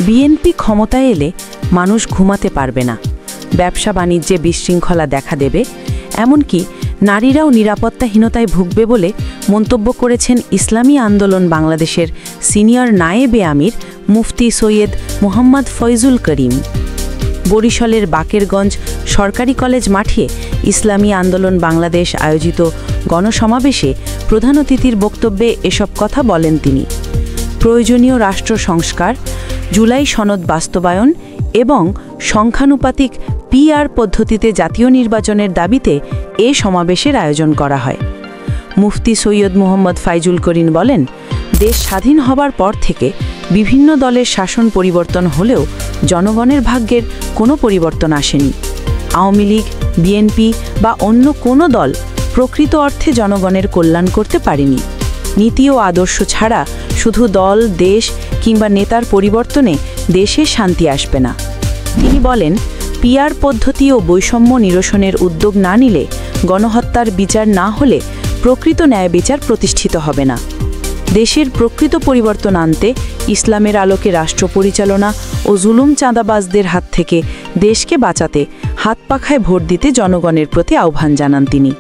BNP ক্ষমতায় এলে মানুষ ঘুমাতে পারবে না, ব্যবসা বাণিজ্যে বিশৃঙ্খলা দেখা দেবে, এমনকি নারীরাও নিরাপত্তাহীনতায় ভুগবে বলে মন্তব্য করেছেন ইসলামী আন্দোলন বাংলাদেশের সিনিয়র নায়েবে আমির মুফতি সৈয়দ মোহাম্মদ ফয়জুল করিম। বরিশালের বাকেরগঞ্জ সরকারি কলেজ মাঠে ইসলামী আন্দোলন বাংলাদেশ আয়োজিত গণসমাবেশে প্রধান অতিথির বক্তব্যে এসব কথা বলেন তিনি। প্রয়োজনীয় রাষ্ট্র সংস্কার, জুলাই সনদ বাস্তবায়ন এবং সংখ্যানুপাতিক পিআর পদ্ধতিতে জাতীয় নির্বাচনের দাবিতে এ সমাবেশের আয়োজন করা হয়। মুফতি সৈয়দ মোহাম্মদ ফয়জুল করিম বলেন, দেশ স্বাধীন হবার পর থেকে বিভিন্ন দলের শাসন পরিবর্তন হলেও জনগণের ভাগ্যের কোনো পরিবর্তন আসেনি। আওয়ামী লীগ, বিএনপি বা অন্য কোনো দল প্রকৃত অর্থে জনগণের কল্যাণ করতে পারেনি। নীতি ও আদর্শ ছাড়া শুধু দল, দেশ কিংবা নেতার পরিবর্তনে দেশে শান্তি আসবে না। তিনি বলেন, পিআর পদ্ধতি ও বৈষম্য নিরসনের উদ্যোগ না নিলে, গণহত্যার বিচার না হলে প্রকৃত ন্যায় বিচার প্রতিষ্ঠিত হবে না। দেশের প্রকৃত পরিবর্তন আনতে ইসলামের আলোকে রাষ্ট্র পরিচালনা ও জুলুম চাঁদাবাজদের হাত থেকে দেশকে বাঁচাতে হাত পাখায় ভোট দিতে জনগণের প্রতি আহ্বান জানান তিনি।